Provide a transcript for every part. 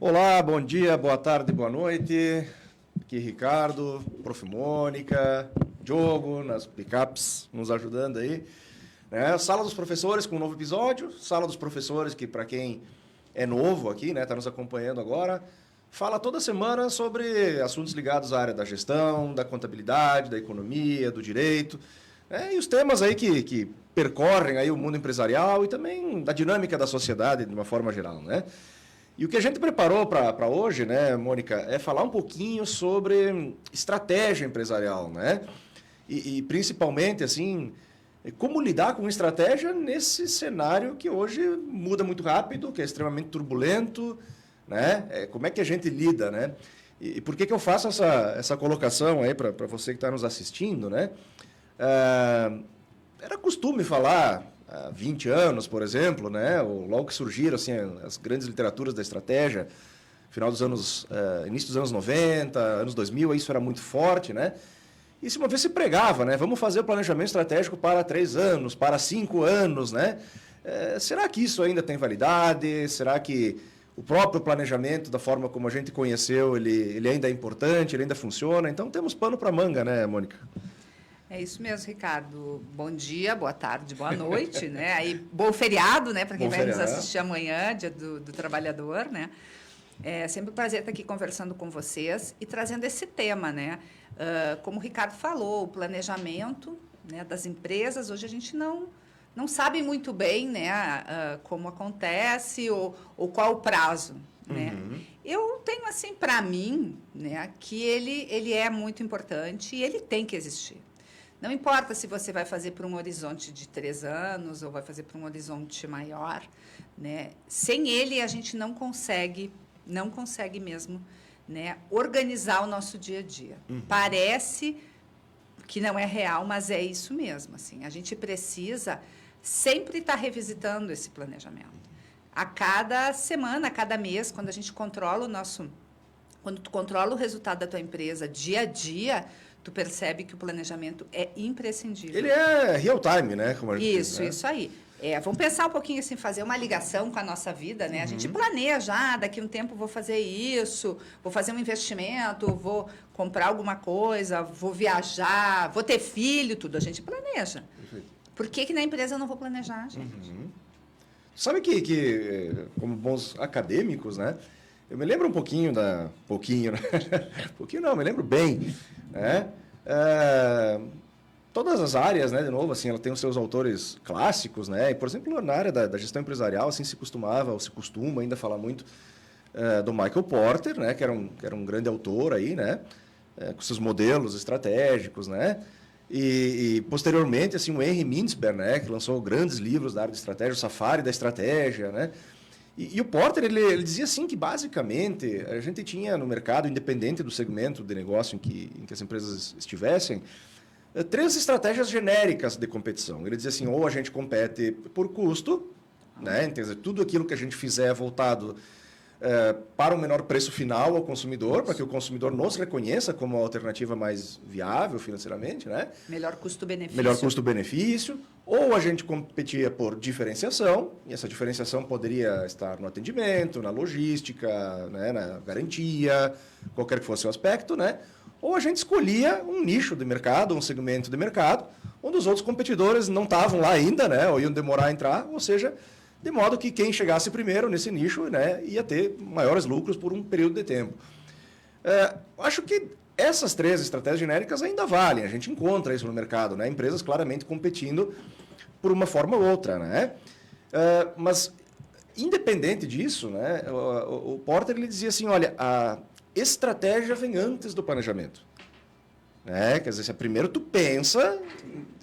Olá, bom dia, boa tarde, boa noite. Aqui Ricardo, Prof. Mônica, Diogo, nas pickups, nos ajudando aí. Sala dos Professores com um novo episódio. Sala dos Professores que, para quem é novo aqui, está nos acompanhando agora, fala toda semana sobre assuntos ligados à área da gestão, da contabilidade, da economia, do direito, e os temas aí que percorrem aí o mundo empresarial e também da dinâmica da sociedade de uma forma geral, né? E o que a gente preparou para hoje, né, Mônica, é falar um pouquinho sobre estratégia empresarial, né? E principalmente, assim, como lidar com estratégia nesse cenário que hoje muda muito rápido, que é extremamente turbulento, né? Como é que a gente lida, né? E por que eu faço essa colocação aí para você que está nos assistindo, né? Era costume falar há 20 anos, por exemplo, né? Ou logo que surgiram assim, as grandes literaturas da estratégia, final dos anos, início dos anos 90, anos 2000, isso era muito forte, né? E uma vez se pregava, né? Vamos fazer o planejamento estratégico para 3 anos, para 5 anos, né? Será que isso ainda tem validade? Será que o próprio planejamento, da forma como a gente conheceu, ele ainda é importante, ele ainda funciona? Então, temos pano para manga, né, Mônica? É isso mesmo, Ricardo. Bom dia, boa tarde, boa noite, né? Aí, bom feriado, né? Para quem vai nos assistir amanhã, Dia do Trabalhador, né? É sempre um prazer estar aqui conversando com vocês e trazendo esse tema, né? Como o Ricardo falou, o planejamento, né, das empresas, hoje a gente não sabe muito bem, né, como acontece ou qual o prazo, né? Uhum. Eu tenho, assim, para mim, né, que ele é muito importante e ele tem que existir. Não importa se você vai fazer por um horizonte de 3 anos ou vai fazer por um horizonte maior, né? Sem ele, a gente não consegue mesmo, né, organizar o nosso dia a dia. Uhum. Parece que não é real, mas é isso mesmo. Assim, a gente precisa sempre estar revisitando esse planejamento. A cada semana, a cada mês, quando a gente controla quando tu controla o resultado da tua empresa dia a dia, tu percebe que o planejamento é imprescindível. Ele é real time, né? Como a gente diz, né? Isso aí. Vamos pensar um pouquinho assim, fazer uma ligação com a nossa vida, né? Uhum. A gente planeja, daqui a um tempo vou fazer isso, vou fazer um investimento, vou comprar alguma coisa, vou viajar, vou ter filho, tudo a gente planeja. Perfeito. Por que na empresa eu não vou planejar, gente? Uhum. Sabe que, como bons acadêmicos, né? Eu me lembro um pouquinho né? Pouquinho não, me lembro bem, né? Todas as áreas, né, de novo, assim, ela tem os seus autores clássicos, né? E, por exemplo, na área da gestão empresarial, assim, se costuma ainda falar muito do Michael Porter, né? Que era um grande autor aí, né? Com seus modelos estratégicos, né? E posteriormente, assim, o Henry Mintzberg, né? Que lançou grandes livros da área de estratégia, o Safari da estratégia, né? E o Porter, ele dizia assim que, basicamente, a gente tinha no mercado, independente do segmento de negócio em que as empresas estivessem, 3 estratégias genéricas de competição. Ele dizia assim, ou a gente compete por custo, né? Quer dizer, tudo aquilo que a gente fizer voltado para um menor preço final ao consumidor, para que o consumidor nos reconheça como a alternativa mais viável financeiramente, né? Melhor custo-benefício. Melhor custo-benefício. Ou a gente competia por diferenciação, e essa diferenciação poderia estar no atendimento, na logística, né, na garantia, qualquer que fosse o aspecto, né? Ou a gente escolhia um nicho de mercado, um segmento de mercado, onde os outros competidores não estavam lá ainda, né, ou iam demorar a entrar, ou seja, de modo que quem chegasse primeiro nesse nicho, né, ia ter maiores lucros por um período de tempo. Acho que essas 3 estratégias genéricas ainda valem, a gente encontra isso no mercado, né, empresas claramente competindo por uma forma ou outra, né? Mas, independente disso, né, o Porter ele dizia assim, olha, a estratégia vem antes do planejamento. Né? Quer dizer, se primeiro tu pensa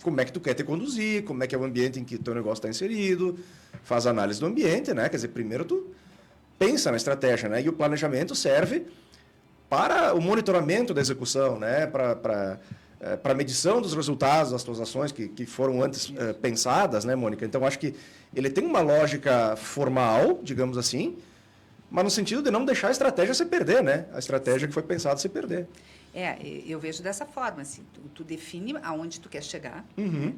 como é que tu quer te conduzir, como é que é o ambiente em que o teu negócio está inserido, faz análise do ambiente, né? Quer dizer, primeiro tu pensa na estratégia, né? E o planejamento serve para o monitoramento da execução, né? Para a medição dos resultados das tuas ações que foram antes pensadas, né, Mônica? Então, acho que ele tem uma lógica formal, digamos assim, mas no sentido de não deixar a estratégia se perder, né? A estratégia que foi pensada se perder. Eu vejo dessa forma, assim, tu define aonde tu quer chegar, Uhum.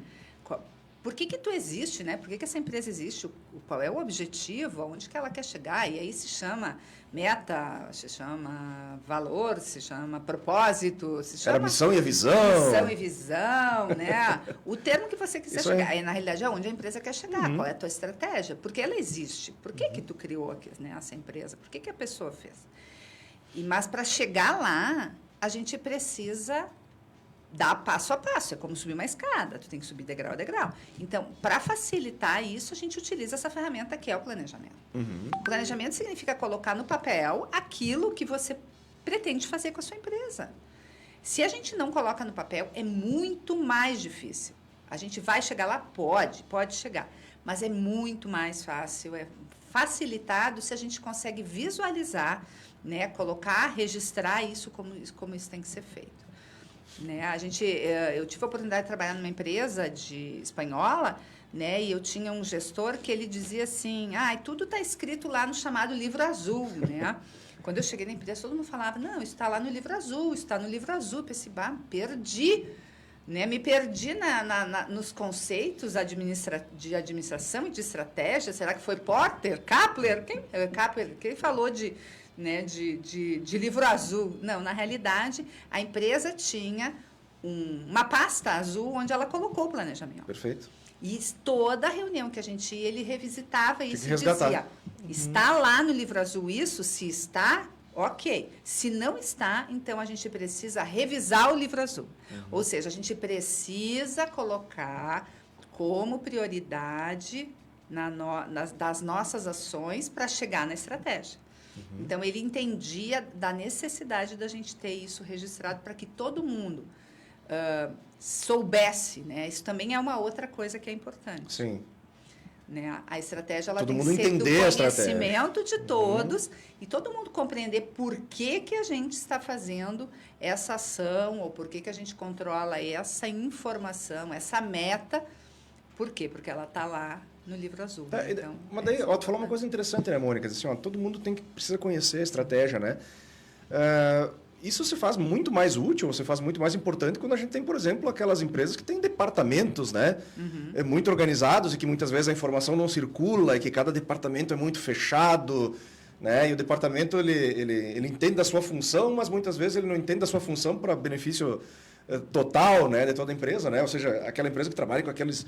por que tu existe, né? Por que essa empresa existe? Qual é o objetivo? Aonde que ela quer chegar? E aí se chama meta, se chama valor, se chama propósito, se chama... Era missão e a visão. Missão e visão, né? O termo que você quiser chegar. Aí, na realidade, é onde a empresa quer chegar. Qual é a tua estratégia? Por que ela existe? Por que que tu criou aqui, né, essa empresa? Por que que a pessoa fez? Mas, para chegar lá, a gente precisa dar passo a passo. É como subir uma escada. Tu tem que subir degrau a degrau. Então, para facilitar isso, a gente utiliza essa ferramenta que é o planejamento. O planejamento significa colocar no papel aquilo que você pretende fazer com a sua empresa. Se a gente não coloca no papel, é muito mais difícil. A gente vai chegar lá? Pode chegar. Mas é muito mais fácil, é facilitado se a gente consegue visualizar, né, colocar, registrar isso como isso tem que ser feito. Né? Eu tive a oportunidade de trabalhar numa empresa espanhola, né, e eu tinha um gestor que ele dizia assim, tudo está escrito lá no chamado livro azul, né? Quando eu cheguei na empresa, todo mundo falava, não, isso está lá no livro azul, isso está no livro azul. Eu pensei, perdi, né? Me perdi nos conceitos de administração e de estratégia. Será que foi Porter? Kapler? Quem falou de livro azul? Não, na realidade, a empresa tinha uma pasta azul onde ela colocou o planejamento. Perfeito. E toda reunião que a gente ia, ele revisitava isso e dizia, está lá no livro azul isso? Se está, ok. Se não está, então a gente precisa revisar o livro azul. Ou seja, a gente precisa colocar como prioridade das nossas ações para chegar na estratégia. Então, ele entendia da necessidade da gente ter isso registrado para que todo mundo soubesse, né? Isso também é uma outra coisa que é importante. Sim. Né? A estratégia ela todo tem mundo que ser do conhecimento de todos e todo mundo compreender por que a gente está fazendo essa ação ou por que a gente controla essa informação, essa meta. Por quê? Porque ela está lá no livro azul. Né? Então, mas daí, tu falou uma coisa interessante, né, Mônica? Assim, todo mundo precisa conhecer a estratégia, né? Isso se faz muito mais útil, se faz muito mais importante quando a gente tem, por exemplo, aquelas empresas que têm departamentos, né? Muito organizados e que muitas vezes a informação não circula e que cada departamento é muito fechado, né? E o departamento, ele entende da sua função, mas muitas vezes ele não entende da sua função para benefício total, né, de toda a empresa, né? Ou seja, aquela empresa que trabalha com aqueles...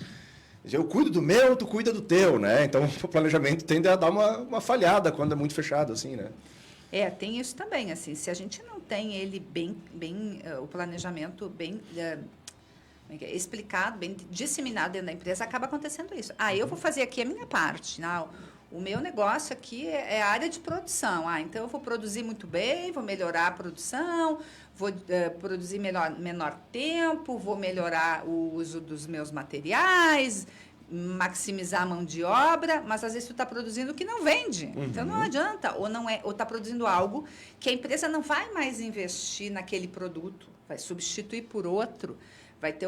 Eu cuido do meu, tu cuida do teu, né? Então, o planejamento tende a dar uma falhada quando é muito fechado, assim, né? Tem isso também, assim, se a gente não tem ele o planejamento bem explicado, bem disseminado dentro da empresa, acaba acontecendo isso. Eu vou fazer aqui a minha parte, não, o meu negócio aqui é a área de produção, então eu vou produzir muito bem, vou melhorar a produção, vou produzir menor tempo, vou melhorar o uso dos meus materiais, maximizar a mão de obra, mas às vezes tu está produzindo o que não vende. Então não adianta, ou está produzindo algo que a empresa não vai mais investir naquele produto, vai substituir por outro, vai ter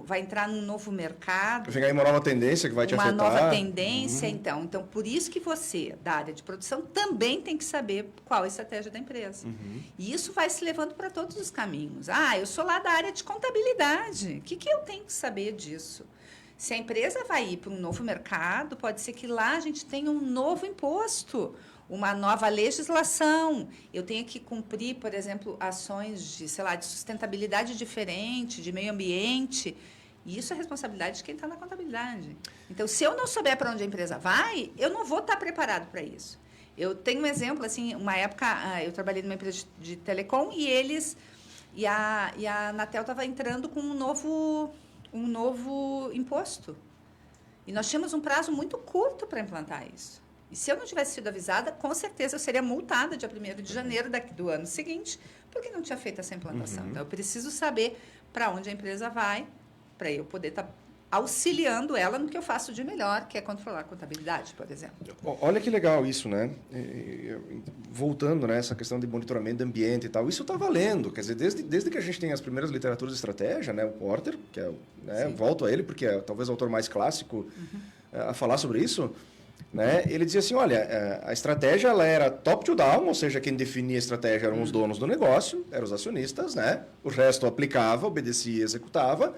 vai entrar num novo mercado. Vai uma nova tendência que vai te afetar. Uma nova tendência, então por isso que você, da área de produção, também tem que saber qual é a estratégia da empresa. E isso vai se levando para todos os caminhos. Eu sou lá da área de contabilidade. O que eu tenho que saber disso? Se a empresa vai ir para um novo mercado, pode ser que lá a gente tenha um novo imposto, uma nova legislação. Eu tenho que cumprir, por exemplo, ações de sustentabilidade diferente, de meio ambiente. E isso é responsabilidade de quem está na contabilidade. Então, se eu não souber para onde a empresa vai, eu não vou estar preparado para isso. Eu tenho um exemplo, assim, uma época eu trabalhei numa empresa de telecom e a Anatel estava entrando com um novo imposto. E nós tínhamos um prazo muito curto para implantar isso. E se eu não tivesse sido avisada, com certeza eu seria multada dia 1º de janeiro do ano seguinte, porque não tinha feito essa implantação. Então, eu preciso saber para onde a empresa vai, para eu poder estar auxiliando ela no que eu faço de melhor, que é controlar a contabilidade, por exemplo. Olha que legal isso, né? Voltando, né, essa questão de monitoramento do ambiente e tal, isso está valendo. Quer dizer, desde que a gente tem as primeiras literaturas de estratégia, né, o Porter, que é, né, volto a ele, porque é talvez o autor mais clássico a falar sobre isso, né? Ele dizia assim, olha, a estratégia ela era top to down, ou seja, quem definia a estratégia eram os donos do negócio, eram os acionistas, né? O resto aplicava, obedecia e executava.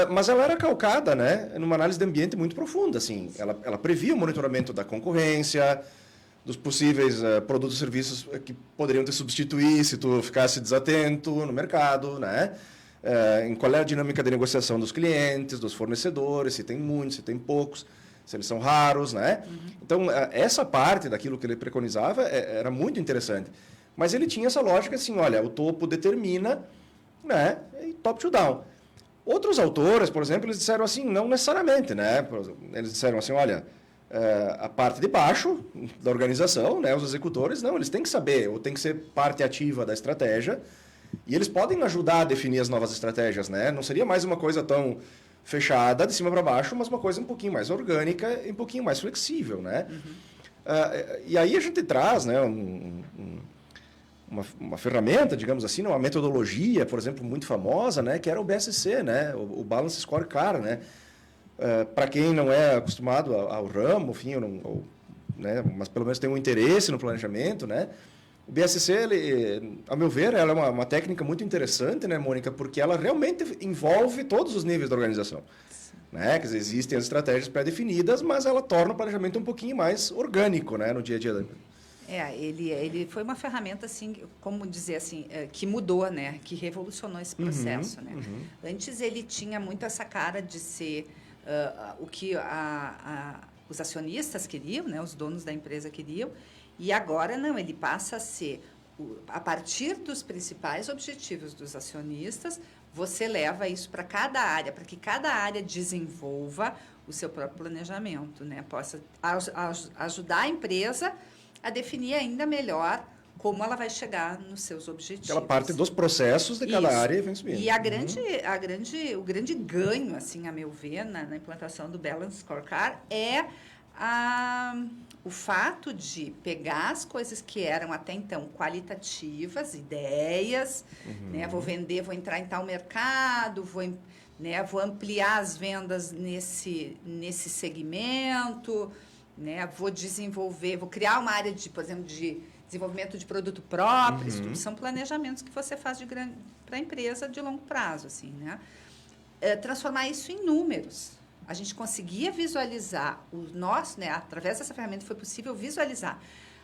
Mas ela era calcada, né, numa análise de ambiente muito profunda. Assim. Ela previa o monitoramento da concorrência, dos possíveis produtos e serviços que poderiam te substituir se tu ficasse desatento no mercado, né? Em qual é a dinâmica de negociação dos clientes, dos fornecedores, se tem muitos, se tem poucos, se eles são raros, né? Então, essa parte daquilo que ele preconizava era muito interessante. Mas ele tinha essa lógica assim, olha, o topo determina, né, e top to down. Outros autores, por exemplo, eles disseram assim, não necessariamente, né? Eles disseram assim, olha, a parte de baixo da organização, né, os executores, não, eles têm que saber, ou têm que ser parte ativa da estratégia, e eles podem ajudar a definir as novas estratégias, né? Não seria mais uma coisa tão fechada de cima para baixo, mas uma coisa um pouquinho mais orgânica e um pouquinho mais flexível, né? E aí a gente traz, né, uma ferramenta, digamos assim, uma metodologia, por exemplo, muito famosa, né, que era o BSC, né, o Balance Scorecard, né? Para quem não é acostumado ao ramo, enfim, né, mas pelo menos tem um interesse no planejamento, né? O BSC, ele, a meu ver, ela é uma técnica muito interessante, né, Mônica? Porque ela realmente envolve todos os níveis da organização. Né? Quer dizer, existem as estratégias pré-definidas, mas ela torna o planejamento um pouquinho mais orgânico, né, no dia a dia da empresa. Ele foi uma ferramenta, assim, como dizer assim, que mudou, né? Que revolucionou esse processo, né? Antes ele tinha muito essa cara de ser o que os acionistas queriam, né? Os donos da empresa queriam, e agora não, ele passa a ser, a partir dos principais objetivos dos acionistas, você leva isso para cada área, para que cada área desenvolva o seu próprio planejamento, né? Possa ajudar a empresa a definir ainda melhor como ela vai chegar nos seus objetivos. Aquela parte dos processos de cada área vem subindo. E o grande ganho, assim, a meu ver, na implantação do Balance Scorecard é o fato de pegar as coisas que eram até então qualitativas, ideias, né? Vou vender, vou entrar em tal mercado, vou ampliar as vendas nesse segmento, né? Vou desenvolver, vou criar uma área de, por exemplo, de desenvolvimento de produto próprio. Isso tudo são planejamentos que você faz para a empresa de longo prazo, assim, né? Transformar isso em números. A gente conseguia visualizar né, através dessa ferramenta foi possível visualizar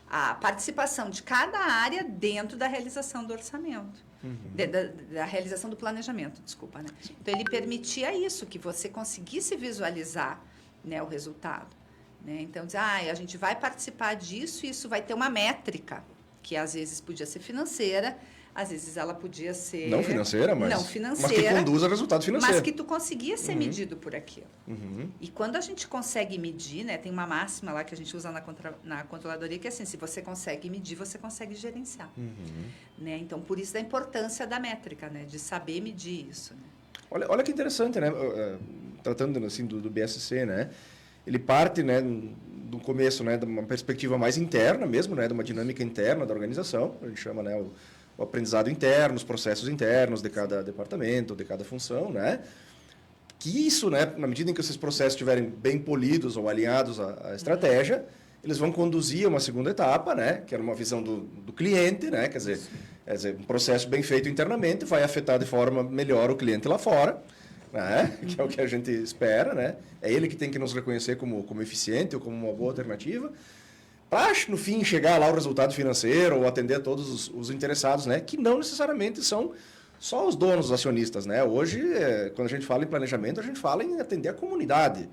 a participação de cada área dentro da realização do orçamento, da realização do planejamento, desculpa, né? Então ele permitia isso, que você conseguisse visualizar, né, o resultado, né? Então dizer, a gente vai participar disso, e isso vai ter uma métrica que às vezes podia ser financeira. Às vezes ela podia ser... Não financeira, mas que conduz ao resultado financeiro. Mas que tu conseguia ser medido por aquilo. E quando a gente consegue medir, né, tem uma máxima lá que a gente usa na controladoria, que é assim, se você consegue medir, você consegue gerenciar. Né? Então, por isso da importância da métrica, né, de saber medir isso. Né? Olha que interessante, né? Tratando assim, do BSC, né? Ele parte, né, do começo, né, de uma perspectiva mais interna mesmo, né, de uma dinâmica interna da organização, a gente chama, né, o aprendizado interno, os processos internos de cada departamento, de cada função, né? Que isso, né, na medida em que esses processos estiverem bem polidos ou alinhados à estratégia, eles vão conduzir a uma segunda etapa, né, que era uma visão do cliente, né? Quer dizer, um processo bem feito internamente vai afetar de forma melhor o cliente lá fora, né? Que é o que a gente espera, né? É ele que tem que nos reconhecer como eficiente ou como uma boa alternativa. Para, no fim, chegar lá o resultado financeiro ou atender a todos os interessados, né? Que não necessariamente são só os donos, os acionistas, né? Hoje, quando a gente fala em planejamento, a gente fala em atender a comunidade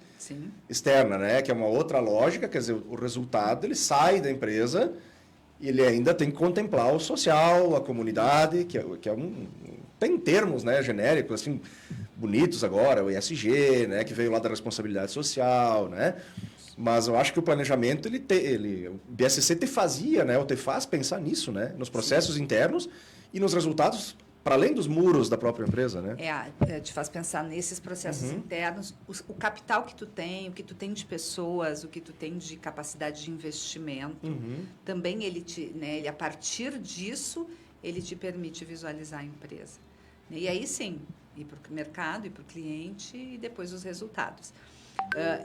externa, né? Que é uma outra lógica, quer dizer, o resultado ele sai da empresa e ele ainda tem que contemplar o social, a comunidade, que é tem termos, né, genéricos, assim, bonitos agora, o ESG, né? Que veio lá da responsabilidade social, né? Mas eu acho que o planejamento, o BSC te fazia, né, ou te faz pensar nisso, né, nos processos internos e nos resultados para além dos muros da própria empresa, né? Te faz pensar nesses processos internos, o capital que tu tem, o que tu tem de pessoas, o que tu tem de capacidade de investimento. Também ele, a partir disso, ele te permite visualizar a empresa. E aí sim, ir para o mercado, ir para o cliente e depois os resultados.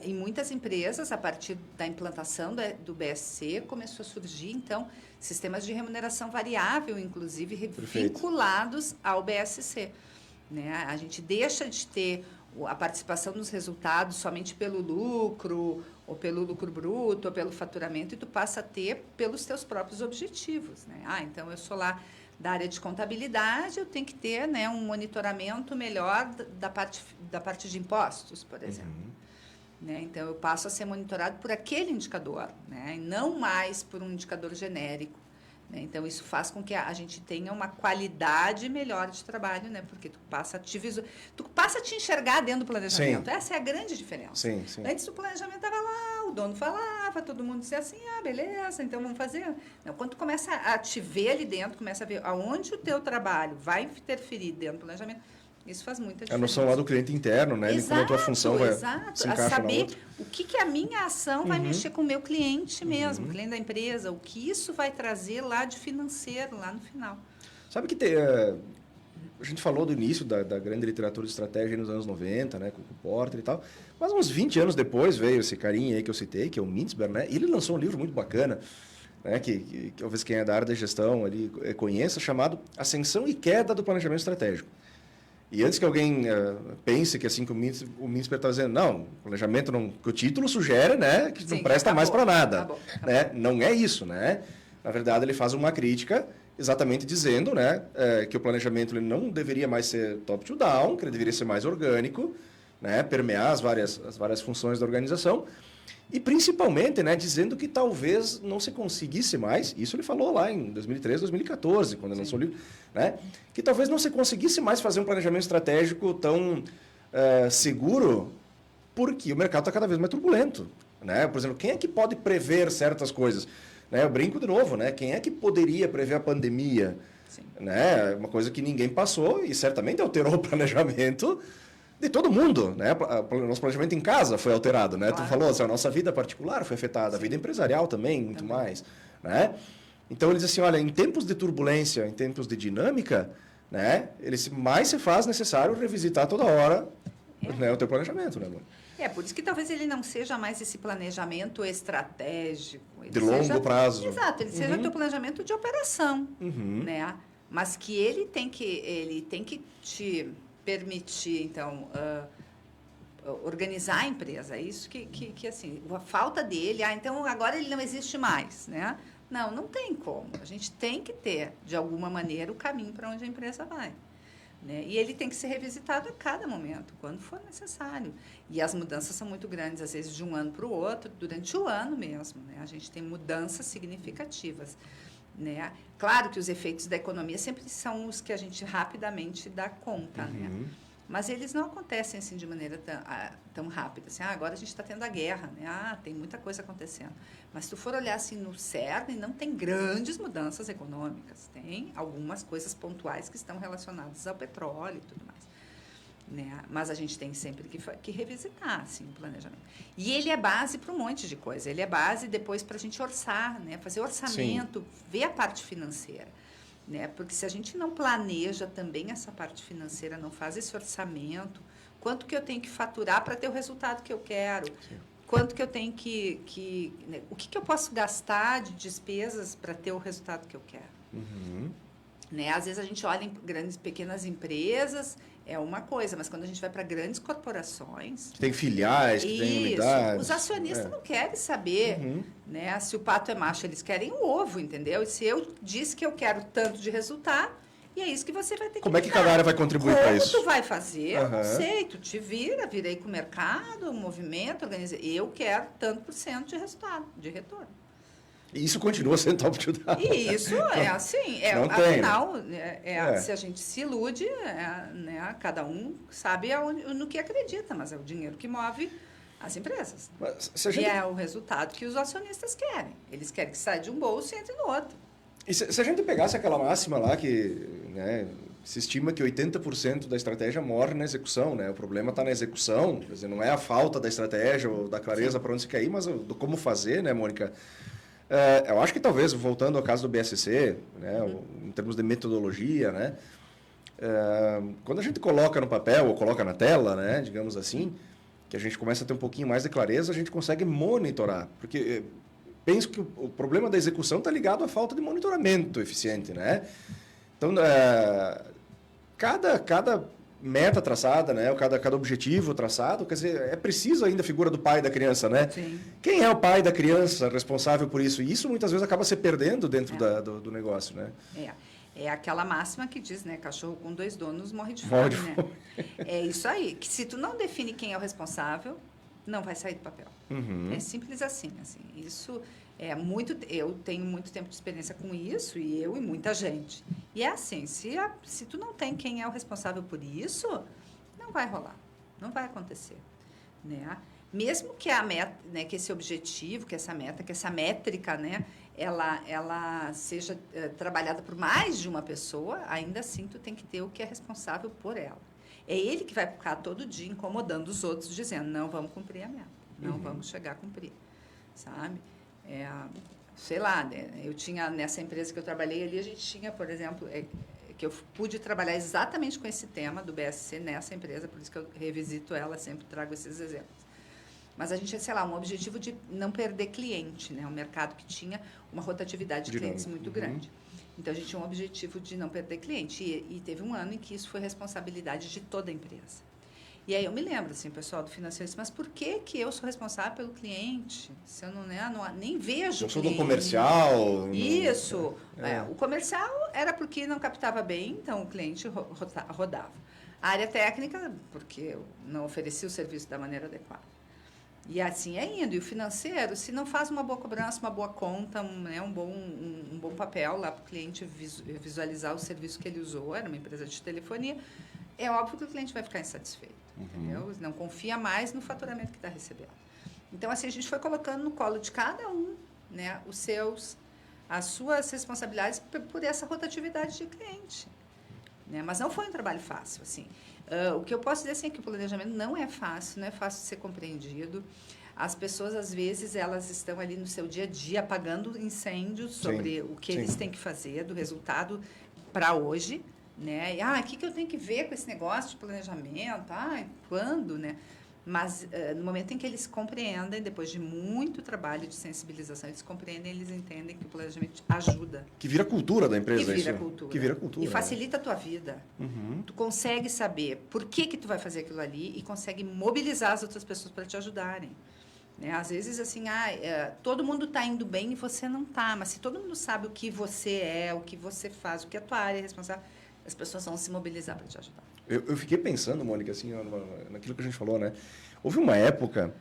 Em muitas empresas, a partir da implantação do BSC, começou a surgir, então, sistemas de remuneração variável, inclusive, vinculados ao BSC. né? A gente deixa de ter a participação nos resultados somente pelo lucro, ou pelo lucro bruto, ou pelo faturamento, e tu passa a ter pelos teus próprios objetivos, né? Então, eu sou lá da área de contabilidade, eu tenho que ter, né, um monitoramento melhor da parte de impostos, por exemplo. Né? Então, eu passo a ser monitorado por aquele indicador, né? E não mais por um indicador genérico. Né? Então, isso faz com que a gente tenha uma qualidade melhor de trabalho, né? Porque tu passa a te enxergar dentro do planejamento. Sim. Essa é a grande diferença. Sim, sim. Antes, o planejamento estava lá, o dono falava, todo mundo dizia assim, beleza, então vamos fazer. Não, quando tu começa a te ver ali dentro, começa a ver aonde o teu trabalho vai interferir dentro do planejamento, isso faz muita diferença. A noção lá do cliente interno, né? Exato, como a tua função vai se encaixa a saber na outra. o que a minha ação vai mexer com o meu cliente mesmo, o cliente da empresa, o que isso vai trazer lá de financeiro, lá no final. Sabe que a gente falou do início da grande literatura de estratégia nos anos 90, né? Com o Porter e tal. Mas uns 20 anos depois veio esse carinha aí que eu citei, que é o Mintzberg, né? E ele lançou um livro muito bacana, né? Que talvez quem é da área da gestão ali conheça, chamado Ascensão e Queda do Planejamento Estratégico. E antes que alguém pense que assim que o Mintzberg está dizendo, não, planejamento não, que o título sugere, né, que Sim, não presta mais para nada, acabou. né? Não é isso, né? Na verdade, ele faz uma crítica exatamente dizendo, né, que o planejamento ele não deveria mais ser top to down, que ele deveria ser mais orgânico, né, permear as várias funções da organização. E, principalmente, né, dizendo que talvez não se conseguisse mais, isso ele falou lá em 2013, 2014, quando ele lançou o livro, né, que talvez não se conseguisse mais fazer um planejamento estratégico tão seguro, porque o mercado está cada vez mais turbulento. Né? Por exemplo, quem é que pode prever certas coisas? Né, eu brinco de novo, né? Quem é que poderia prever a pandemia? Né? Uma coisa que ninguém passou e certamente alterou o planejamento de todo mundo, né? O nosso planejamento em casa foi alterado, né? Claro. Tu falou, assim, a nossa vida particular foi afetada, a vida empresarial também, muito mais, né? Então, ele diz assim, olha, em tempos de turbulência, em tempos de dinâmica, né? Mais se faz necessário revisitar toda hora né, o teu planejamento, né, amor? Por isso que talvez ele não seja mais esse planejamento estratégico. De longo prazo. Exato, ele seja o teu planejamento de operação, né? Mas que ele tem que te permitir, então, organizar a empresa. É isso que assim, a falta dele, então agora ele não existe mais, né? Não tem como. A gente tem que ter, de alguma maneira, o caminho para onde a empresa vai. Né? E ele tem que ser revisitado a cada momento, quando for necessário. E as mudanças são muito grandes, às vezes de um ano para o outro, durante o ano mesmo. Né? A gente tem mudanças significativas. Né? Claro que os efeitos da economia sempre são os que a gente rapidamente dá conta, né? Mas eles não acontecem assim de maneira tão rápida. Assim, agora a gente está tendo a guerra, né? Tem muita coisa acontecendo. Mas se tu for olhar assim no cerne, não tem grandes mudanças econômicas. Tem algumas coisas pontuais que estão relacionadas ao petróleo e tudo mais. Né? Mas a gente tem sempre que revisitar assim, o planejamento. E ele é base para um monte de coisa. Ele é base depois para a gente orçar, né? Fazer orçamento, ver a parte financeira. Né? Porque se a gente não planeja também essa parte financeira, não faz esse orçamento, quanto que eu tenho que faturar para ter o resultado que eu quero? Sim. Quanto que eu tenho né? O que eu posso gastar de despesas para ter o resultado que eu quero? Né? Às vezes a gente olha em pequenas empresas, é uma coisa, mas quando a gente vai para grandes corporações... Tem filiais, que tem unidades... Os acionistas não querem saber né, se o pato é macho, eles querem o ovo, entendeu? E se eu disse que eu quero tanto de resultado, e é isso que você vai ter que Como é que cada área vai contribuir para isso? Como tu vai fazer? Eu não sei, tu te virei com o mercado, o movimento, organiza. Eu quero tanto por cento de resultado, de retorno. E isso continua sendo top to down. E isso é assim, afinal, se a gente se ilude, né, cada um sabe no que acredita, mas é o dinheiro que move as empresas. E é o resultado que os acionistas querem. Eles querem que saia de um bolso e entre no outro. E se a gente pegasse aquela máxima lá que né, se estima que 80% da estratégia morre na execução, né? O problema está na execução, quer dizer, não é a falta da estratégia ou da clareza para onde se quer ir, mas do como fazer, né, Mônica? Eu acho que talvez, voltando ao caso do BSC, né, em termos de metodologia, né, quando a gente coloca no papel ou coloca na tela, né, digamos assim, que a gente começa a ter um pouquinho mais de clareza, a gente consegue monitorar. Porque penso que o problema da execução está ligado à falta de monitoramento eficiente. Né? Então, cada meta traçada, né? Cada objetivo traçado, quer dizer, é preciso ainda a figura do pai da criança, né? Sim. Quem é o pai da criança responsável por isso? E isso muitas vezes acaba se perdendo dentro do negócio, né? É aquela máxima que diz, né? Cachorro com 2 donos morre de Morre fome, de né? fome. É isso aí. Que se tu não define quem é o responsável, não vai sair do papel. Uhum. É simples assim. Isso é muito. Eu tenho muito tempo de experiência com isso, e muita gente. E é assim, se tu não tem quem é o responsável por isso, não vai rolar. Não vai acontecer. Né? Mesmo que a meta, né, que esse objetivo, que essa meta, que essa métrica, né, ela seja trabalhada por mais de uma pessoa, ainda assim tu tem que ter o que é responsável por ela. É ele que vai ficar todo dia incomodando os outros, dizendo, não vamos cumprir a meta, não vamos chegar a cumprir, sabe? Sei lá, né, eu tinha, nessa empresa que eu trabalhei ali, a gente tinha, por exemplo, que eu pude trabalhar exatamente com esse tema do BSC nessa empresa, por isso que eu revisito ela, sempre trago esses exemplos. Mas a gente tinha, sei lá, um objetivo de não perder cliente, né? Um mercado que tinha uma rotatividade de clientes muito grande. Então, a gente tinha um objetivo de não perder cliente. E teve um ano em que isso foi responsabilidade de toda a empresa. E aí eu me lembro, assim, pessoal do financeiro disse, mas por que eu sou responsável pelo cliente? Se eu nem vejo o cliente. Eu sou do comercial. Isso. O comercial era porque não captava bem, então o cliente rodava. A área técnica, porque eu não oferecia o serviço da maneira adequada. E assim é indo. E o financeiro, se não faz uma boa cobrança, uma boa conta, um bom papel lá para o cliente visualizar o serviço que ele usou, era uma empresa de telefonia, é óbvio que o cliente vai ficar insatisfeito. Entendeu? Não confia mais no faturamento que está recebendo. Então, assim, a gente foi colocando no colo de cada um, né, as suas responsabilidades por essa rotatividade de cliente. Né? Mas não foi um trabalho fácil, assim. O que eu posso dizer assim, é que o planejamento não é fácil de ser compreendido. As pessoas, às vezes, elas estão ali no seu dia a dia apagando incêndios sobre o que eles têm que fazer, do resultado para hoje. Né? O que eu tenho que ver com esse negócio de planejamento? Quando? Né? Mas, no momento em que eles compreendem, depois de muito trabalho de sensibilização, eles compreendem, eles entendem que o planejamento ajuda. Que vira cultura da empresa, que vira isso. Cultura. Que vira cultura. E facilita a tua vida. Tu consegue saber por que tu vai fazer aquilo ali e consegue mobilizar as outras pessoas para te ajudarem. Né? Às vezes, assim, todo mundo está indo bem e você não está. Mas se todo mundo sabe o que você é, o que você faz, o que a tua área é responsável, as pessoas vão se mobilizar para te ajudar. Eu fiquei pensando, Mônica, assim, naquilo que a gente falou, né? Houve uma época,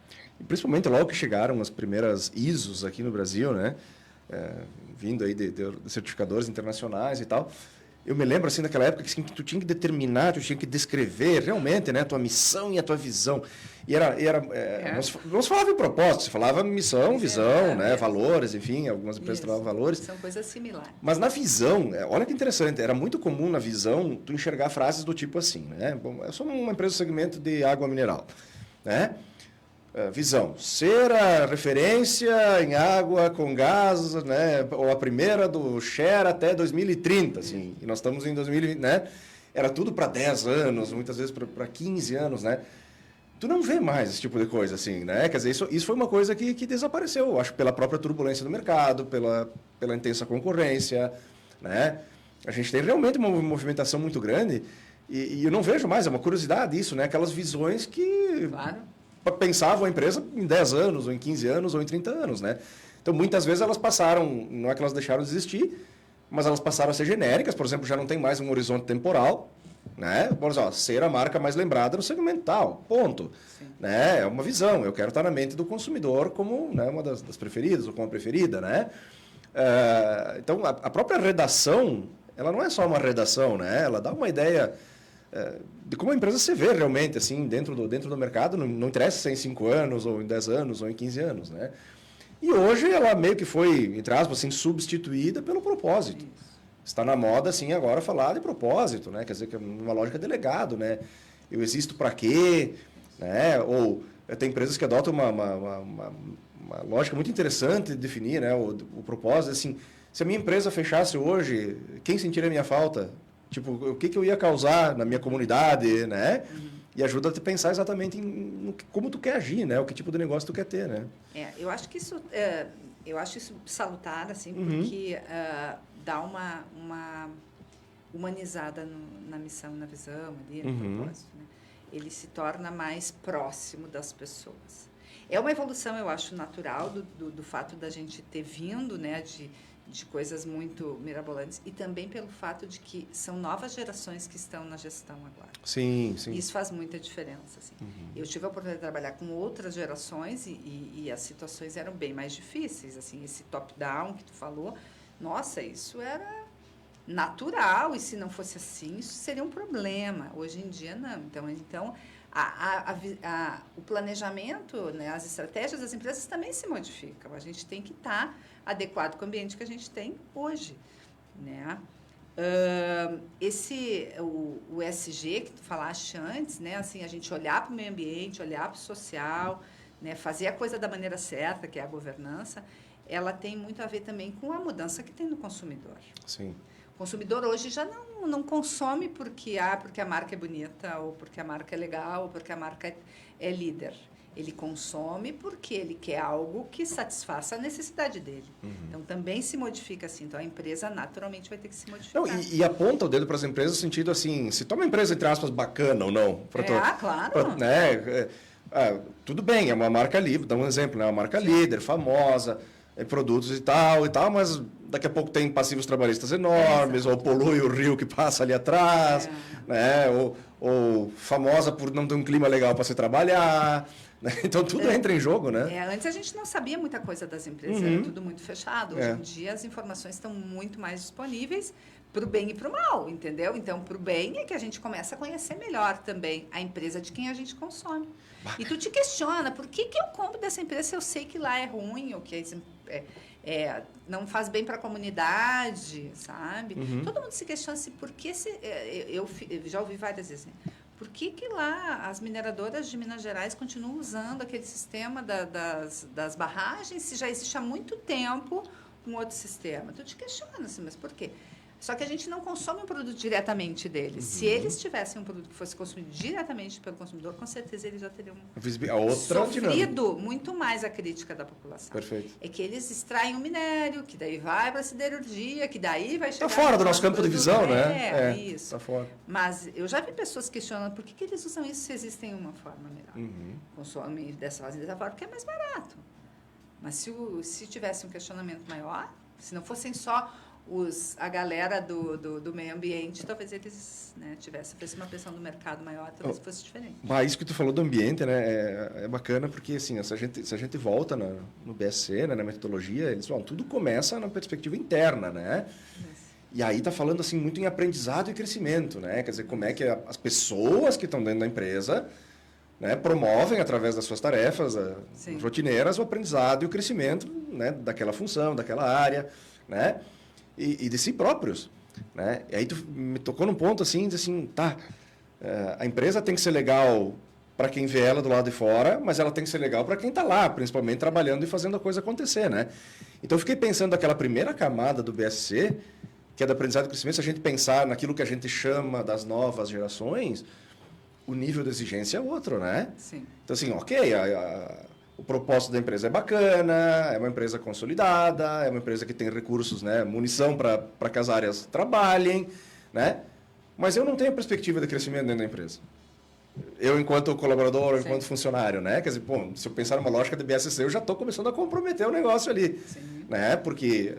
principalmente logo que chegaram as primeiras ISOs aqui no Brasil, né? Vindo aí de certificadores internacionais e tal. Eu me lembro, assim, daquela época assim, que tu tinha que determinar, tu tinha que descrever realmente, né? A tua missão e a tua visão. E não se falava em propósito, se falava missão, visão, né? Valores, enfim, algumas empresas trabalham valores. São coisas similares. Mas na visão, olha que interessante, era muito comum na visão tu enxergar frases do tipo assim, né? Bom, eu sou uma empresa do segmento de água mineral, né? Visão, ser a referência em água com gás, né? Ou a primeira do share até 2030, assim, e nós estamos em 2020, né? Era tudo para 10 anos, muitas vezes para 15 anos, né? Tu não vê mais esse tipo de coisa, assim, né? Quer dizer, isso foi uma coisa que desapareceu, eu acho, pela própria turbulência do mercado, pela intensa concorrência, né? A gente tem realmente uma movimentação muito grande e eu não vejo mais, é uma curiosidade isso, né? Aquelas visões que pensavam a empresa em 10 anos, ou em 15 anos, ou em 30 anos, né? Então, muitas vezes elas passaram, não é que elas deixaram de existir, mas elas passaram a ser genéricas, por exemplo, já não tem mais um horizonte temporal, né? Por exemplo, ser a marca mais lembrada no segmento tal, ponto. Né? É uma visão, eu quero estar na mente do consumidor como, né, uma das preferidas, ou como a preferida, né? Então, a própria redação, ela não é só uma redação, né? Ela dá uma ideia de como a empresa se vê realmente, assim, dentro do mercado, não interessa se é em 5 anos, ou em 10 anos, ou em 15 anos, né? E hoje ela meio que foi, entre aspas, assim, substituída pelo propósito. Está na moda, assim, agora falar de propósito, né? Quer dizer, que é uma lógica de legado, né? Eu existo para quê? Né? Ou tem empresas que adotam uma lógica muito interessante de definir, né? O propósito, assim, se a minha empresa fechasse hoje, quem sentiria a minha falta? Tipo, o que eu ia causar na minha comunidade, né? E ajuda a te pensar exatamente em como tu quer agir, né? O que tipo de negócio tu quer ter, né? Eu acho que isso, salutar, assim, porque dá humanizada na missão, na visão, ali, no propósito, né? Ele se torna mais próximo das pessoas. É uma evolução, eu acho, natural do fato da gente ter vindo, né, de coisas muito mirabolantes, e também pelo fato de que são novas gerações que estão na gestão agora. Sim, sim. Isso faz muita diferença. Assim. Eu tive a oportunidade de trabalhar com outras gerações e as situações eram bem mais difíceis. Assim, esse top-down que tu falou, nossa, isso era natural, e se não fosse assim, isso seria um problema. Hoje em dia, não. Então o planejamento, né, as estratégias das empresas também se modificam. A gente tem que estar adequado com o ambiente que a gente tem hoje, né? O ESG que tu falaste antes, né, assim, a gente olhar para o meio ambiente, olhar para o social, né, fazer a coisa da maneira certa, que é a governança, ela tem muito a ver também com a mudança que tem no consumidor. Sim. O consumidor hoje já não consome porque a marca é bonita, ou porque a marca é legal, ou porque a marca é líder. Ele consome porque ele quer algo que satisfaça a necessidade dele. Então, também se modifica assim. Então, a empresa naturalmente vai ter que se modificar. Não, e aponta o dedo para as empresas no sentido assim, se toma uma empresa, entre aspas, bacana ou não. Claro. Né, tudo bem, é uma marca líder, dá um exemplo, né, uma marca líder, famosa, produtos e tal, mas daqui a pouco tem passivos trabalhistas enormes, ou polui o rio que passa ali atrás, né, ou famosa por não ter um clima legal para se trabalhar. Então, tudo entra em jogo, né? Antes a gente não sabia muita coisa das empresas, era tudo muito fechado. Hoje em dia, as informações estão muito mais disponíveis para o bem e para o mal, entendeu? Então, para o bem é que a gente começa a conhecer melhor também a empresa de quem a gente consome. E tu te questiona, por que eu compro dessa empresa se eu sei que lá é ruim, ou que não faz bem para a comunidade, sabe? Todo mundo se questiona se por que eu já ouvi várias vezes, né? Por que lá as mineradoras de Minas Gerais continuam usando aquele sistema das barragens se já existe há muito tempo um outro sistema? Tu te questiona assim, mas por quê? Só que a gente não consome um produto diretamente deles. Se eles tivessem um produto que fosse consumido diretamente pelo consumidor, com certeza eles já teriam sofrido muito mais a crítica da população. Perfeito. É que eles extraem o minério, que daí vai para a siderurgia, que daí vai chegar... Está fora do nosso campo de visão, né? Isso. Está fora. Mas eu já vi pessoas questionando por que eles usam isso se existem uma forma melhor. Consomem dessa forma porque é mais barato. Mas se tivesse um questionamento maior, se não fossem só a galera do meio ambiente, talvez eles, né, fosse uma pressão do mercado maior, talvez fosse diferente. Mas isso que tu falou do ambiente, né, é bacana porque assim, se a gente volta no BSC, né, na metodologia, eles falam, tudo começa na perspectiva interna, né? E aí tá falando assim muito em aprendizado e crescimento, né? Quer dizer, como é que as pessoas que estão dentro da empresa, né, promovem através das suas tarefas rotineiras o aprendizado e o crescimento, né, daquela função, daquela área, né? E de si próprios, né? E aí tu me tocou num ponto assim, a empresa tem que ser legal para quem vê ela do lado de fora, mas ela tem que ser legal para quem está lá, principalmente trabalhando e fazendo a coisa acontecer, né? Então eu fiquei pensando naquela primeira camada do BSC, que é do aprendizado e crescimento, se a gente pensar naquilo que a gente chama das novas gerações, o nível de exigência é outro, né? Sim. Então assim, ok, o propósito da empresa é bacana, é uma empresa consolidada, é uma empresa que tem recursos, né, munição para que as áreas trabalhem, né? Mas eu não tenho perspectiva de crescimento dentro da empresa. Eu, enquanto colaborador, enquanto funcionário, né? Quer dizer, se eu pensar numa lógica de BSC, eu já estou começando a comprometer o negócio ali, né? Porque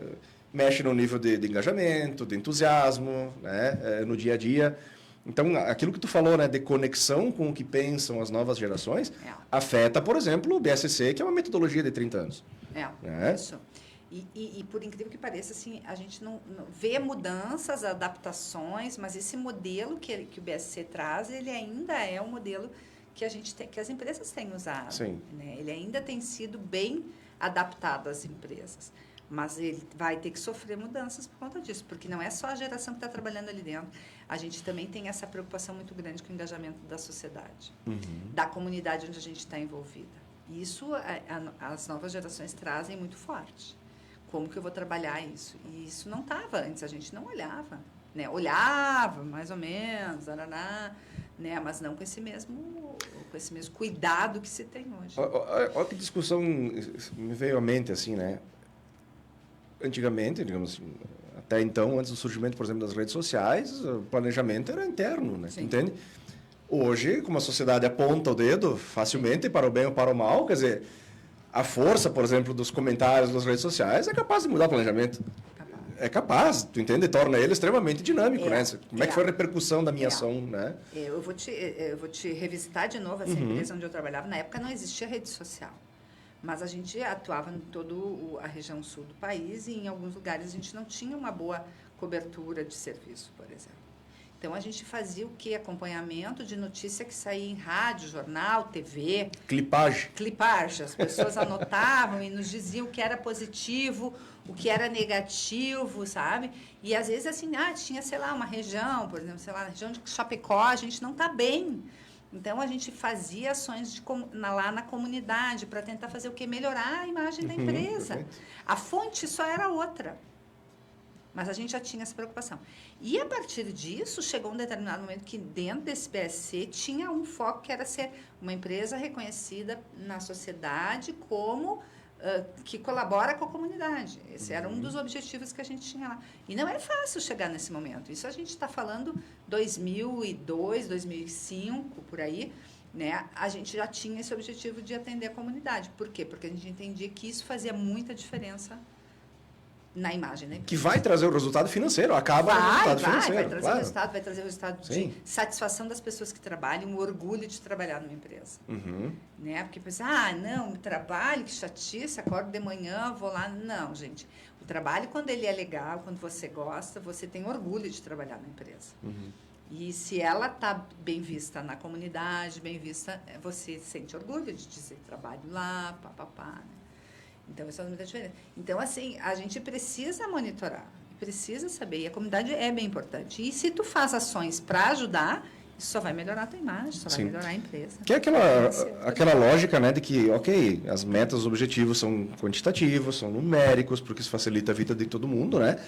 mexe no nível de engajamento, de entusiasmo, né, no dia a dia. Então, aquilo que tu falou, né, de conexão com o que pensam as novas gerações, afeta, por exemplo, o BSC, que é uma metodologia de 30 anos. Né? Isso. E por incrível que pareça, assim, a gente não vê mudanças, adaptações, mas esse modelo que o BSC traz, ele ainda é um modelo que que as empresas têm usado. Sim. Né? Ele ainda tem sido bem adaptado às empresas. Mas ele vai ter que sofrer mudanças por conta disso, porque não é só a geração que está trabalhando ali dentro. A gente também tem essa preocupação muito grande com o engajamento da sociedade, da comunidade onde a gente está envolvida. E isso as novas gerações trazem muito forte. Como que eu vou trabalhar isso? E isso não estava antes, a gente não olhava. Né? Olhava, mais ou menos, né? Mas não com esse mesmo cuidado que se tem hoje. Olha que discussão me veio à mente, assim, né? Antigamente, digamos assim, há Até então, antes do surgimento, por exemplo, das redes sociais, o planejamento era interno, né? Entende? Hoje, como a sociedade aponta o dedo facilmente para o bem ou para o mal, quer dizer, a força, por exemplo, dos comentários das redes sociais é capaz de mudar o planejamento. É capaz, tu entende? Torna ele extremamente dinâmico, né? Como é que foi a repercussão da minha ação, né? Eu vou te revisitar de novo essa empresa onde eu trabalhava. Na época não existia rede social, mas a gente atuava em toda a região sul do país e em alguns lugares a gente não tinha uma boa cobertura de serviço, por exemplo. Então, a gente fazia o quê? Acompanhamento de notícia que saía em rádio, jornal, TV. Clipagem. Clipagem. As pessoas anotavam e nos diziam o que era positivo, o que era negativo, sabe? E, às vezes, assim, tinha, sei lá, uma região, por exemplo, sei lá, na região de Chapecó, a gente não está bem. Então, a gente fazia ações lá na comunidade para tentar fazer o quê? Melhorar a imagem da empresa. Perfeito. A fonte só era outra. Mas a gente já tinha essa preocupação. E, a partir disso, chegou um determinado momento que, dentro desse BSC, tinha um foco que era ser uma empresa reconhecida na sociedade como que colabora com a comunidade. Esse era um dos objetivos que a gente tinha lá. E não é fácil chegar nesse momento. Isso a gente está falando 2002, 2005, por aí, né? A gente já tinha esse objetivo de atender a comunidade. Por quê? Porque a gente entendia que isso fazia muita diferença na imagem, né? Que vai trazer o resultado financeiro, acaba o resultado financeiro. Vai trazer resultado, vai trazer o resultado de satisfação das pessoas que trabalham, o orgulho de trabalhar numa empresa. Né? Porque pensa, não, trabalho, que chatice, acordo de manhã, vou lá. Não, gente. O trabalho, quando ele é legal, quando você gosta, você tem orgulho de trabalhar na empresa. E se ela está bem vista na comunidade, bem vista, você sente orgulho de dizer trabalho lá, papapá, né? Então, isso é muita diferença. Então, assim, a gente precisa monitorar, precisa saber. E a comunidade é bem importante. E se tu faz ações para ajudar, isso só vai melhorar a tua imagem, só vai melhorar a empresa. Que é aquela lógica, né, de que, ok, as metas, os objetivos são quantitativos, são numéricos, porque isso facilita a vida de todo mundo, né?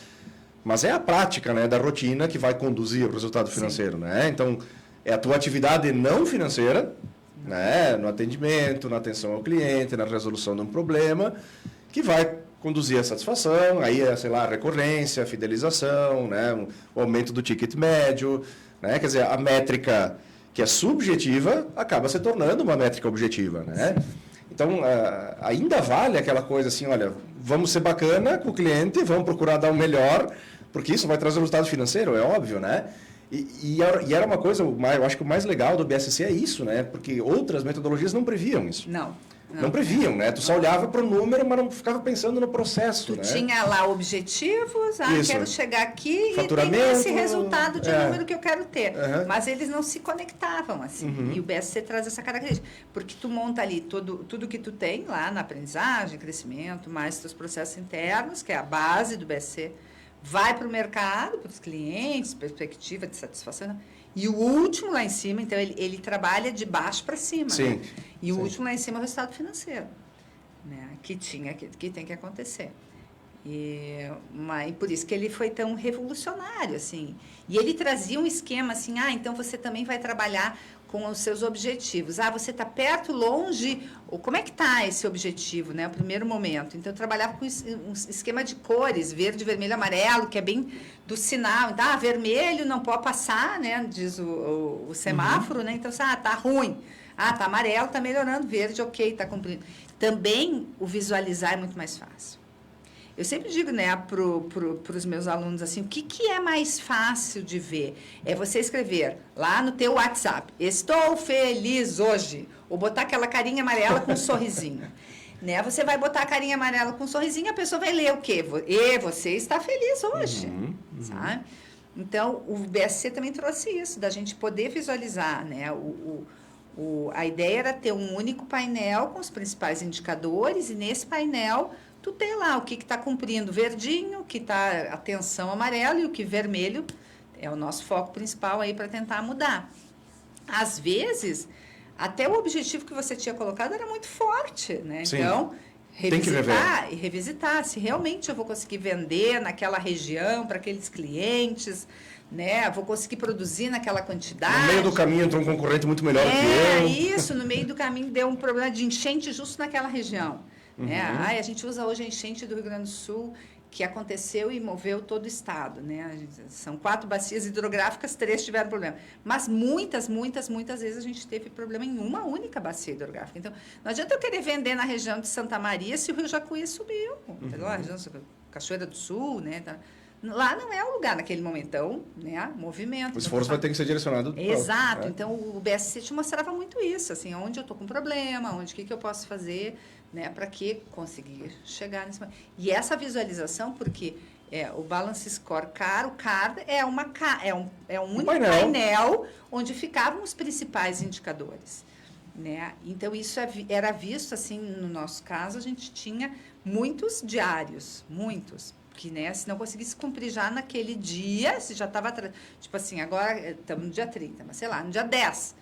Mas é a prática, né, da rotina que vai conduzir o resultado financeiro, né? Então, é a tua atividade não financeira, né, no atendimento, na atenção ao cliente, na resolução de um problema, que vai conduzir a satisfação, aí sei lá, a recorrência, a fidelização, né, o aumento do ticket médio, né, quer dizer, a métrica que é subjetiva acaba se tornando uma métrica objetiva, né? Então, ainda vale aquela coisa assim, olha, vamos ser bacana com o cliente, vamos procurar dar o melhor, porque isso vai trazer resultado financeiro, é óbvio, né? E era uma coisa, eu acho que o mais legal do BSC é isso, né? Porque outras metodologias não previam isso. Não previam, né? Tu só olhava para o número, mas não ficava pensando no processo, né? Tinha lá objetivos, quero chegar aqui e ter esse resultado de número que eu quero ter. Mas eles não se conectavam, assim. E o BSC traz essa característica. Porque tu monta ali tudo que tu tem lá na aprendizagem, crescimento, mais teus processos internos, que é a base do BSC, vai para o mercado, para os clientes, perspectiva de satisfação. E o último lá em cima, então, ele trabalha de baixo para cima. Sim. Né? E o último lá em cima é o resultado financeiro, né? Que tem que acontecer. E por isso que ele foi tão revolucionário, assim. E ele trazia um esquema assim, então você também vai trabalhar com os seus objetivos. Você está perto, longe, como é que está esse objetivo, né? O primeiro momento. Então, eu trabalhava com um esquema de cores, verde, vermelho, amarelo, que é bem do sinal. Então, vermelho não pode passar, né? Diz o semáforo, né? Então, tá ruim. Tá amarelo, tá melhorando, verde, ok, tá cumprindo. Também, o visualizar é muito mais fácil. Eu sempre digo, né, para os meus alunos assim, o que é mais fácil de ver? É você escrever lá no teu WhatsApp, estou feliz hoje, ou botar aquela carinha amarela com um sorrisinho. Né? Você vai botar a carinha amarela com um sorrisinho, a pessoa vai ler o quê? Você está feliz hoje, sabe? Então, o BSC também trouxe isso, da gente poder visualizar, né? A ideia era ter um único painel com os principais indicadores, e nesse painel tu tem lá o que está cumprindo verdinho, o que está atenção amarelo, e o que vermelho é o nosso foco principal aí para tentar mudar. Às vezes, até o objetivo que você tinha colocado era muito forte, né? Sim. Então, revisitar se realmente eu vou conseguir vender naquela região para aqueles clientes, né? Vou conseguir produzir naquela quantidade. No meio do caminho entrou um concorrente muito melhor que eu. Isso, no meio do caminho deu um problema de enchente justo naquela região. Né? A gente usa hoje a enchente do Rio Grande do Sul, que aconteceu e moveu todo o estado, né? São 4 bacias hidrográficas, 3 tiveram problema. Mas muitas vezes a gente teve problema em uma única bacia hidrográfica. Então, não adianta eu querer vender na região de Santa Maria se o Rio Jacuí subiu. Entendeu? A região Cachoeira do Sul, né? Lá não é o lugar naquele momentão, né? Movimento. O esforço vai ter que ser direcionado. Exato. Né? Então, o BSC te mostrava muito isso, assim, onde eu estou com problema, o que eu posso fazer, né, para que conseguir chegar nesse momento. E essa visualização, porque o Balance Score CAR, o CAR é um único painel onde ficavam os principais indicadores. Né? Então, isso era visto, assim, no nosso caso, a gente tinha muitos diários, muitos. Que, né, se não conseguisse cumprir já naquele dia, se já estava... Tipo assim, agora estamos no dia 30, mas sei lá, no dia 10,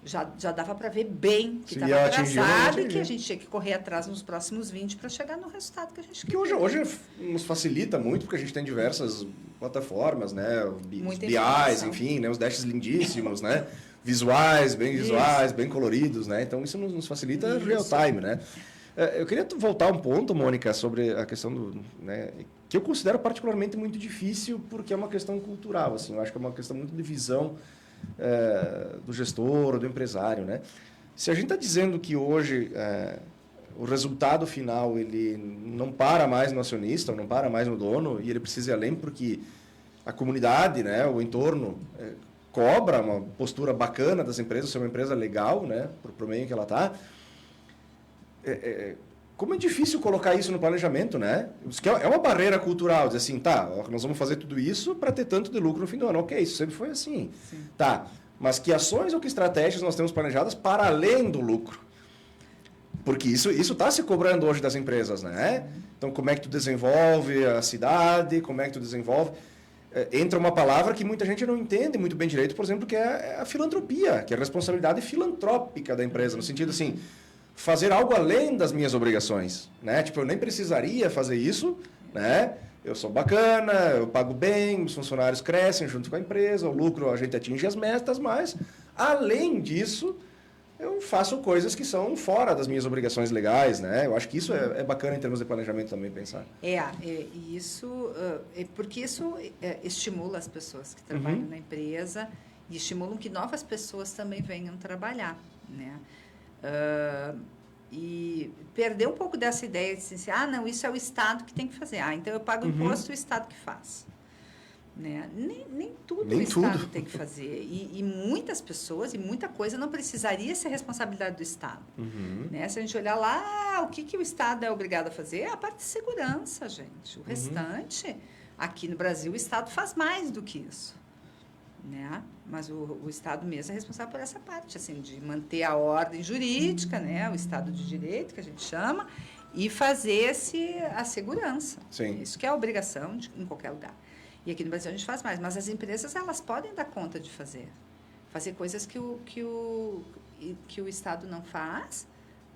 já dava para ver bem que estava atrasado e que a gente tinha que correr atrás nos próximos 20 para chegar no resultado que a gente queria. Que hoje nos facilita muito, porque a gente tem diversas plataformas, né? Os BIs, enfim, né? Os dashes lindíssimos, né? Visuais, bem coloridos, né? Então, isso nos facilita real time, né? Eu queria voltar um ponto, Mônica, sobre a questão do... Né, que eu considero particularmente muito difícil, porque é uma questão cultural, assim. Eu acho que é uma questão muito de visão do gestor ou do empresário, né? Se a gente está dizendo que hoje o resultado final ele não para mais no acionista, ou não para mais no dono, e ele precisa ir além porque a comunidade, né, o entorno, cobra uma postura bacana das empresas, ser uma empresa legal, né, para o meio que ela está. Como é difícil colocar isso no planejamento, né? Isso que é uma barreira cultural, dizer assim, tá, nós vamos fazer tudo isso para ter tanto de lucro no fim do ano. Ok, isso sempre foi assim. Sim. Tá, mas que ações ou que estratégias nós temos planejadas para além do lucro? Porque isso está se cobrando hoje das empresas, né? Sim. Então, como é que tu desenvolve a cidade, como é que tu desenvolve... Entra uma palavra que muita gente não entende muito bem direito, por exemplo, que é a filantropia, que é a responsabilidade filantrópica da empresa, no sentido assim... fazer algo além das minhas obrigações, né? Tipo, eu nem precisaria fazer isso, né? Eu sou bacana, eu pago bem, os funcionários crescem junto com a empresa, o lucro a gente atinge as metas, mas, além disso, eu faço coisas que são fora das minhas obrigações legais, né? Eu acho que isso é bacana em termos de planejamento também, pensar. Porque isso estimula as pessoas que trabalham na empresa e estimulam que novas pessoas também venham trabalhar, né? E perder um pouco dessa ideia de assim, não, isso é o Estado que tem que fazer. Então eu pago imposto, o Estado que faz. Né? Nem tudo o Estado tem que fazer. E muitas pessoas e muita coisa não precisaria ser responsabilidade do Estado. Né? Se a gente olhar lá, o que o Estado é obrigado a fazer? É a parte de segurança, gente. O restante, aqui no Brasil, o Estado faz mais do que isso. Né? Mas o Estado mesmo é responsável por essa parte, assim, de manter a ordem jurídica, né? O Estado de Direito, que a gente chama, e fazer a segurança. Sim. Isso que é a obrigação em qualquer lugar. E aqui no Brasil a gente faz mais, mas as empresas elas podem dar conta de fazer coisas que o Estado não faz,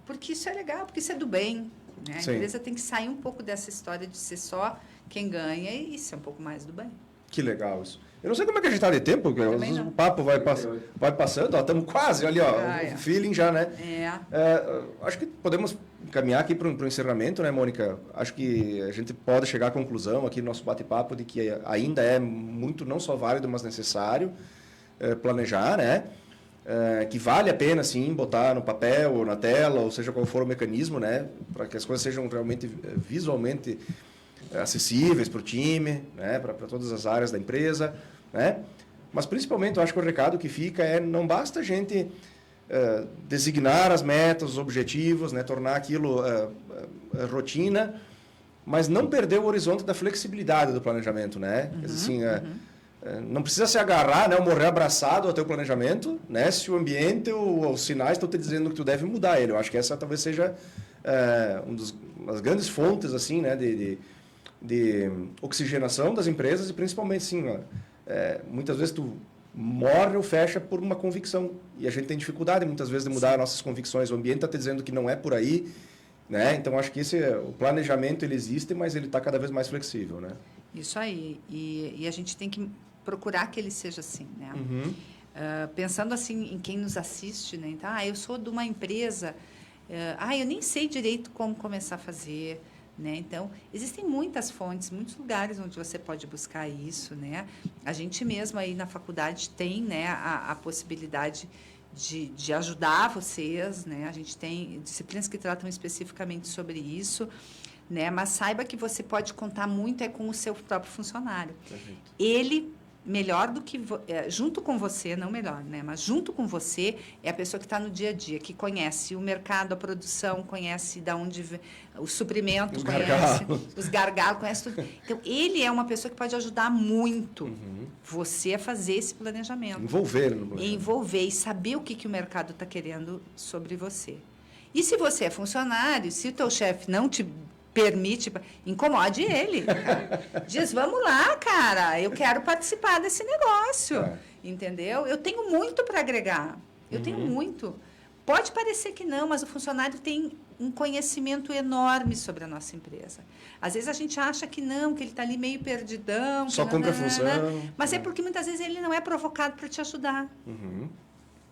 porque isso é legal, porque isso é do bem. Né? A empresa tem que sair um pouco dessa história de ser só quem ganha e ser um pouco mais do bem. Que legal isso. Eu não sei como é que a gente está de tempo, porque às vezes o papo vai passando, estamos quase ali, o feeling já, né? Acho que podemos caminhar aqui para o encerramento, né, Mônica? Acho que a gente pode chegar à conclusão aqui no nosso bate-papo de que ainda é muito, não só válido, mas necessário planejar, né? Que vale a pena, sim, botar no papel ou na tela, ou seja qual for o mecanismo, né? Para que as coisas sejam realmente visualmente acessíveis para o time, né, para todas as áreas da empresa, né? Mas principalmente eu acho que o recado que fica não basta a gente designar as metas, os objetivos, né, tornar aquilo rotina, mas não perder o horizonte da flexibilidade do planejamento, né? Assim, não precisa se agarrar, né, ou morrer abraçado ao teu planejamento, né, se o ambiente ou os sinais estão te dizendo que tu deve mudar ele. Eu acho que essa talvez seja uma das grandes fontes, assim, né, de oxigenação das empresas e principalmente, sim, muitas vezes tu morre ou fecha por uma convicção e a gente tem dificuldade muitas vezes de mudar nossas convicções. O ambiente está te dizendo que não é por aí, né? Então acho que o planejamento ele existe, mas ele está cada vez mais flexível, né? Isso aí, e a gente tem que procurar que ele seja assim, né? Pensando assim em quem nos assiste, né? Então, eu sou de uma empresa, eu nem sei direito como começar a fazer. Né? Então, existem muitas fontes, muitos lugares onde você pode buscar isso. Né? A gente mesmo aí na faculdade tem, né, a possibilidade de ajudar vocês. Né? A gente tem disciplinas que tratam especificamente sobre isso. Né? Mas saiba que você pode contar muito com o seu próprio funcionário. Perfeito. Ele, melhor do que... junto com você, não melhor, né? Mas junto com você é a pessoa que está no dia a dia, que conhece o mercado, a produção, conhece de onde vem o suprimento, conhece os gargalos, conhece tudo. Então, ele é uma pessoa que pode ajudar muito você a fazer esse planejamento. Envolver no planejamento. Envolver e saber o que o mercado está querendo sobre você. E se você é funcionário, se o teu chefe não te permite, incomode ele. Diz, vamos lá, cara, eu quero participar desse negócio. Entendeu? Eu tenho muito para agregar. Eu tenho muito. Pode parecer que não, mas o funcionário tem um conhecimento enorme sobre a nossa empresa. Às vezes a gente acha que não, que ele está ali meio perdidão. Só cumpre a função. Mas é porque muitas vezes ele não é provocado para te ajudar.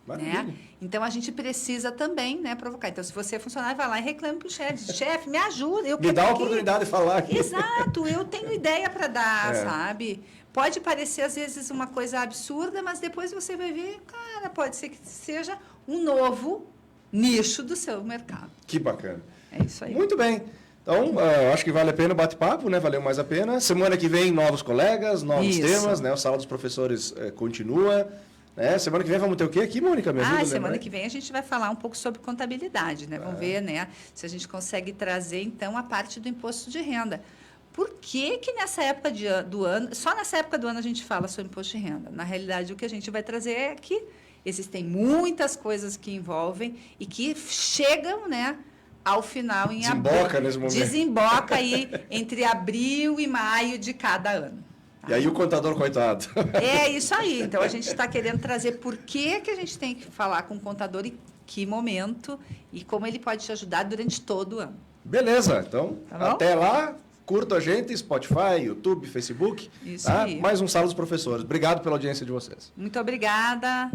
Né? Então, a gente precisa também, né, provocar. Então, se você é funcionário, vai lá e reclama para o chefe. Chefe, me ajuda. Me dá a oportunidade de falar aqui. Exato, eu tenho ideia para dar, sabe? Pode parecer, às vezes, uma coisa absurda, mas depois você vai ver, cara, pode ser que seja um novo nicho do seu mercado. Que bacana. É isso aí. Muito bem. Então, acho que vale a pena o bate-papo, né? Valeu mais a pena. Semana que vem, novos colegas, novos temas, né? O Sala dos Professores continua. Semana que vem vamos ter o quê aqui, Mônica? Me ajuda, semana que vem a gente vai falar um pouco sobre contabilidade, né? Vamos ver, né, se a gente consegue trazer, então, a parte do imposto de renda. Por que nessa época do ano, só nessa época do ano a gente fala sobre imposto de renda? Na realidade, o que a gente vai trazer é que existem muitas coisas que envolvem e que chegam, né, ao final em abril. Desemboca nesse momento. Desemboca aí entre abril e maio de cada ano. E aí o contador, coitado. É isso aí. Então, a gente está querendo trazer por que a gente tem que falar com o contador e que momento e como ele pode te ajudar durante todo o ano. Beleza. Então, Tá até lá. Curta a gente, Spotify, YouTube, Facebook. Isso aí. Mais um Sala dos Professores. Obrigado pela audiência de vocês. Muito obrigada.